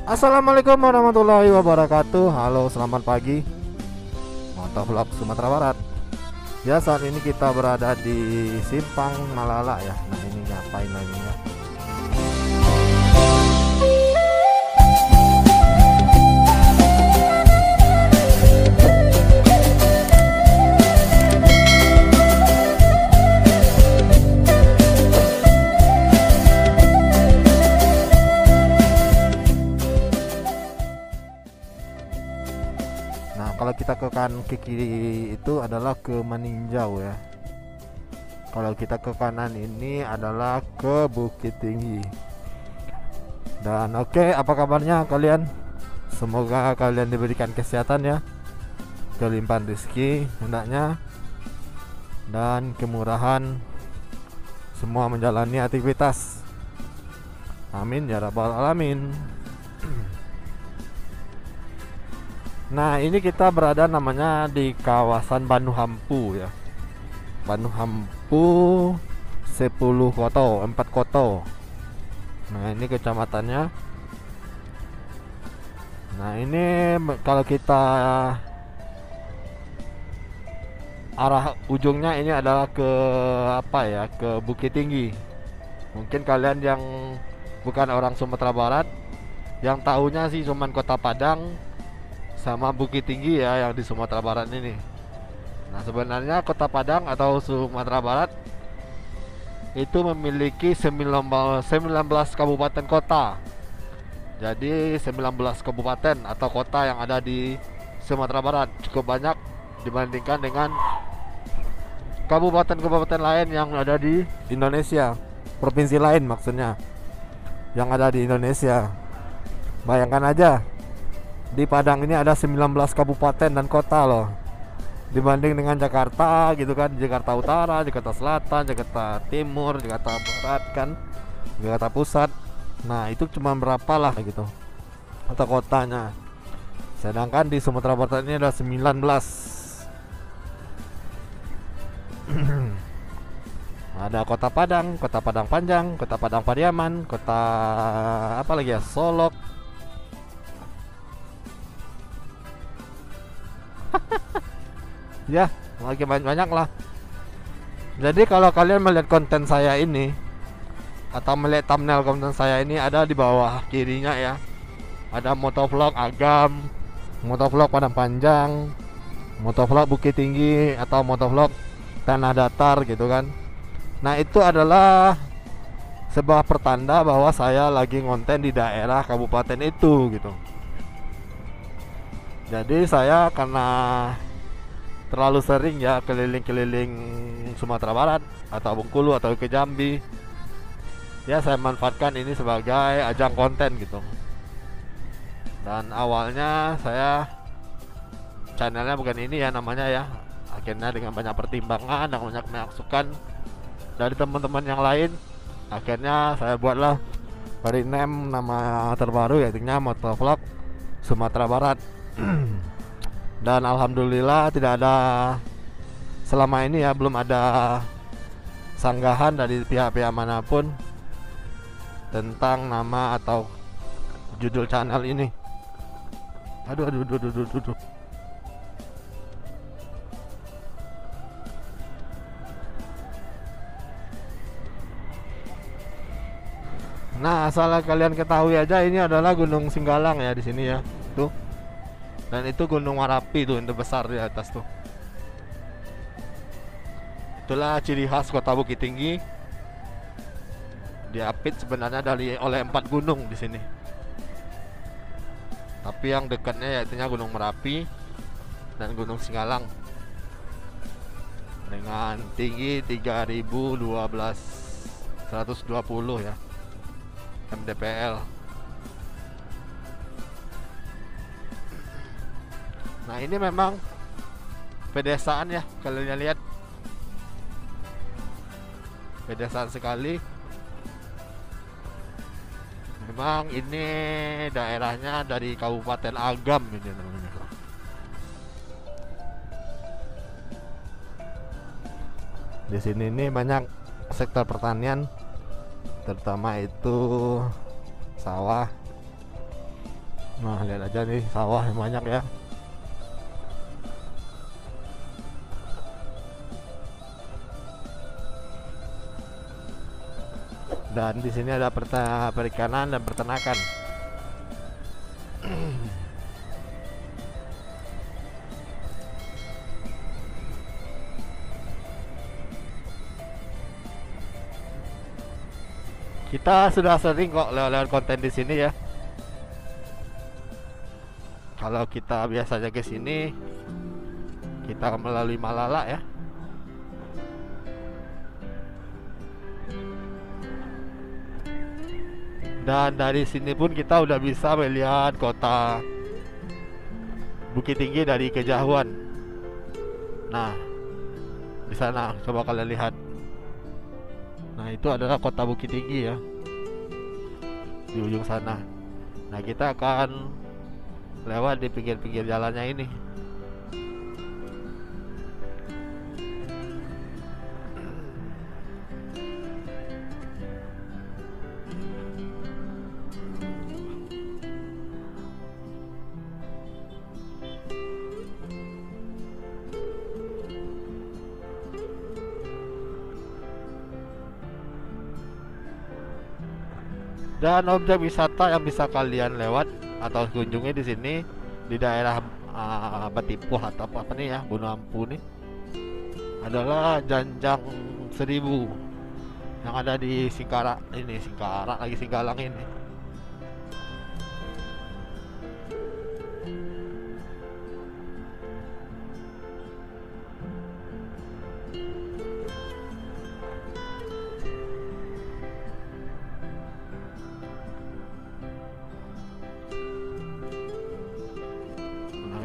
Assalamualaikum warahmatullahi wabarakatuh. Halo, selamat pagi. Motovlog Sumatera Barat. Ya, saat ini kita berada di Simpang Malala ya. Nah, ini ngapain lagi ya? Nah, kalau kita ke kiri itu adalah ke Meninjau ya. Kalau kita ke kanan ini adalah ke Bukit Tinggi. Dan oke, apa kabarnya kalian? Semoga kalian diberikan kesehatan ya, kelimpahan rezeki hendaknya, dan kemurahan semua menjalani aktivitas. Amin ya rabbal alamin. Nah, ini kita berada namanya di kawasan Banu Hampu ya. Banu Hampu 10 Koto, 4 Koto. Nah, ini kecamatannya. Nah, ini kalau kita arah ujungnya ini adalah ke apa ya? Ke Bukit Tinggi. Mungkin kalian yang bukan orang Sumatera Barat yang tahunya sih cuman Kota Padang sama Bukit Tinggi ya yang di Sumatera Barat ini. Nah, sebenarnya Kota Padang atau Sumatera Barat itu memiliki 19 kabupaten kota. Jadi 19 kabupaten atau kota yang ada di Sumatera Barat cukup banyak dibandingkan dengan kabupaten-kabupaten lain yang ada di Indonesia. Provinsi lain maksudnya yang ada di Indonesia. Bayangkan aja, di Padang ini ada 19 kabupaten dan kota loh. Dibanding dengan Jakarta gitu kan, Jakarta Utara, Jakarta Selatan, Jakarta Timur, Jakarta Barat kan, Jakarta Pusat. Nah, itu cuma berapa lah gitu kota kotanya. Sedangkan di Sumatera Barat ini ada 19. Ada Kota Padang, Kota Padang Panjang, Kota Padang Pariaman, Kota apa lagi ya? Solok. Ya, lagi banyak-banyak lah. Jadi kalau kalian melihat konten saya ini atau melihat thumbnail konten saya ini, ada di bawah kirinya ya. Ada motovlog Agam, motovlog Padang Panjang, motovlog Bukit Tinggi, atau motovlog Tanah Datar gitu kan. Nah, itu adalah sebuah pertanda bahwa saya lagi ngonten di daerah kabupaten itu gitu. Jadi saya karena terlalu sering ya keliling-keliling Sumatera Barat atau Bengkulu atau ke Jambi, ya saya manfaatkan ini sebagai ajang konten gitu. Dan awalnya saya channelnya bukan ini ya namanya ya. Akhirnya dengan banyak pertimbangan dan banyak masukan dari teman-teman yang lain, akhirnya saya buatlah rename nama terbaru yaitu Motovlog Sumatera Barat. Dan alhamdulillah tidak ada, selama ini ya belum ada sanggahan dari pihak-pihak manapun tentang nama atau judul channel ini. Aduh. Nah, asal kalian ketahui aja, ini adalah Gunung Singgalang ya di sini ya. Tuh. Dan itu Gunung Merapi tuh, yang besar di atas tuh. Itulah ciri khas Kota Bukit Tinggi. Diapit sebenarnya oleh 4 gunung di sini. Tapi yang dekatnya yaitu Gunung Merapi dan Gunung Singgalang. Dengan tinggi 3.120 ya mdpl. Nah, ini memang pedesaan ya, kalian lihat pedesaan sekali. Memang ini daerahnya dari Kabupaten Agam ini namanya. Di sini ini banyak sektor pertanian, terutama itu sawah. Nah, lihat aja nih sawah yang banyak ya. Dan di sini ada perikanan dan peternakan. Kita sudah sering kok lewat konten di sini ya. Kalau kita biasanya ke sini, kita melalui Malala ya. Dan dari sini pun kita udah bisa melihat kota Bukit Tinggi dari kejauhan. Nah, di sana coba kalian lihat. Nah, itu adalah kota Bukit Tinggi ya, di ujung sana. Nah, kita akan lewat di pinggir-pinggir jalannya ini. Dan objek wisata yang bisa kalian lewat atau kunjungi di sini di daerah Batipuh atau apa nih ya, Gunung Ampu nih, adalah Janjang Seribu yang ada di Singgalang ini.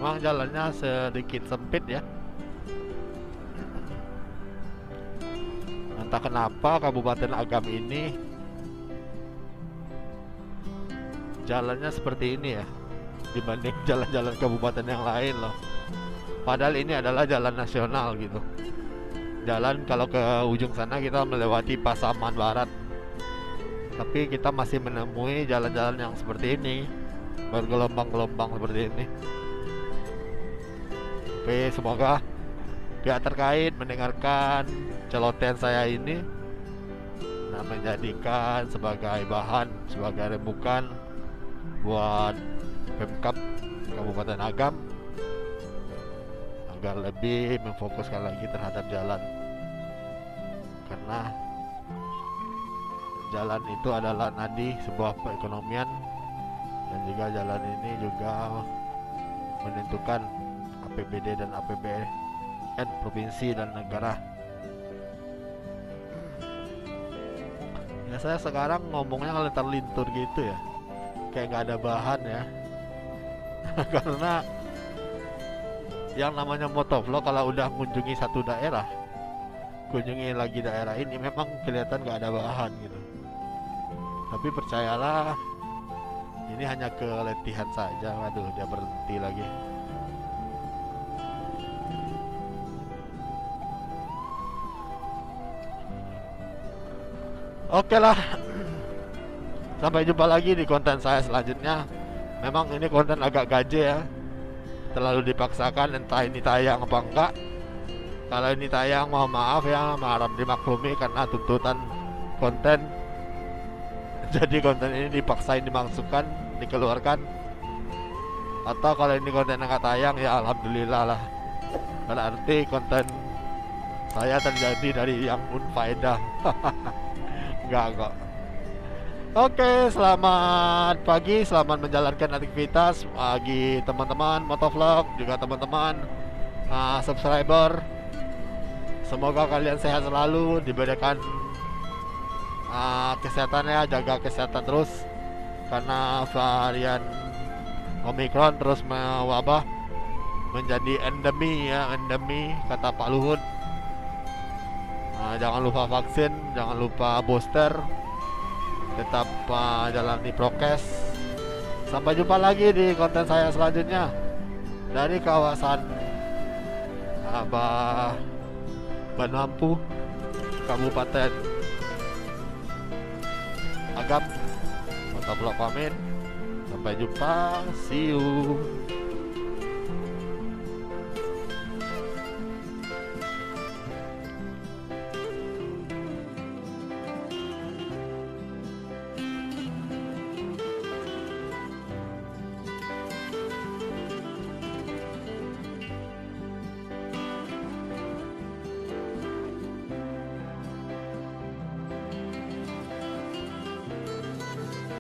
Memang jalannya sedikit sempit ya. Entah kenapa Kabupaten Agam ini jalannya seperti ini ya, dibanding jalan-jalan kabupaten yang lain loh. Padahal ini adalah jalan nasional gitu. Jalan kalau ke ujung sana kita melewati Pasaman Barat, tapi kita masih menemui jalan-jalan yang seperti ini, bergelombang-gelombang seperti ini. Oke, semoga pihak terkait mendengarkan celotehan saya ini dan menjadikan sebagai bahan, sebagai rembukan buat Pemkab Kabupaten Agam agar lebih memfokuskan lagi terhadap jalan, karena jalan itu adalah nadi sebuah perekonomian, dan juga jalan ini juga menentukan APBD dan APBN provinsi dan negara. Ya, saya sekarang ngomongnya lentur-lintur gitu ya, kayak nggak ada bahan ya. Karena yang namanya motovlog kalau udah mengunjungi satu daerah, kunjungi lagi daerah ini, memang kelihatan nggak ada bahan gitu. Tapi percayalah, ini hanya keletihan saja. Waduh, dia berhenti lagi. Oke lah, sampai jumpa lagi di konten saya selanjutnya. Memang ini konten agak gaje ya, terlalu dipaksakan, entah ini tayang apa enggak. Kalau ini tayang mohon maaf ya, harap dimaklumi karena tuntutan konten. Jadi konten ini dipaksain dimasukkan, dikeluarkan. Atau kalau ini konten yang nggak tayang ya alhamdulillah lah, berarti konten saya terjadi dari yang unfaedah. Enggak kok. Oke, selamat pagi, selamat menjalankan aktivitas bagi teman-teman motovlog, juga teman-teman subscriber. Semoga kalian sehat selalu, diberikan kesehatannya, jaga kesehatan terus, karena varian Omicron terus mewabah menjadi endemi ya, endemi kata Pak Luhut. Jangan lupa vaksin, jangan lupa booster, tetap jalani prokes. Sampai jumpa lagi di konten saya selanjutnya dari kawasan Banu Ampu, Kabupaten Agam. Motovlog pamit. Sampai jumpa, see you.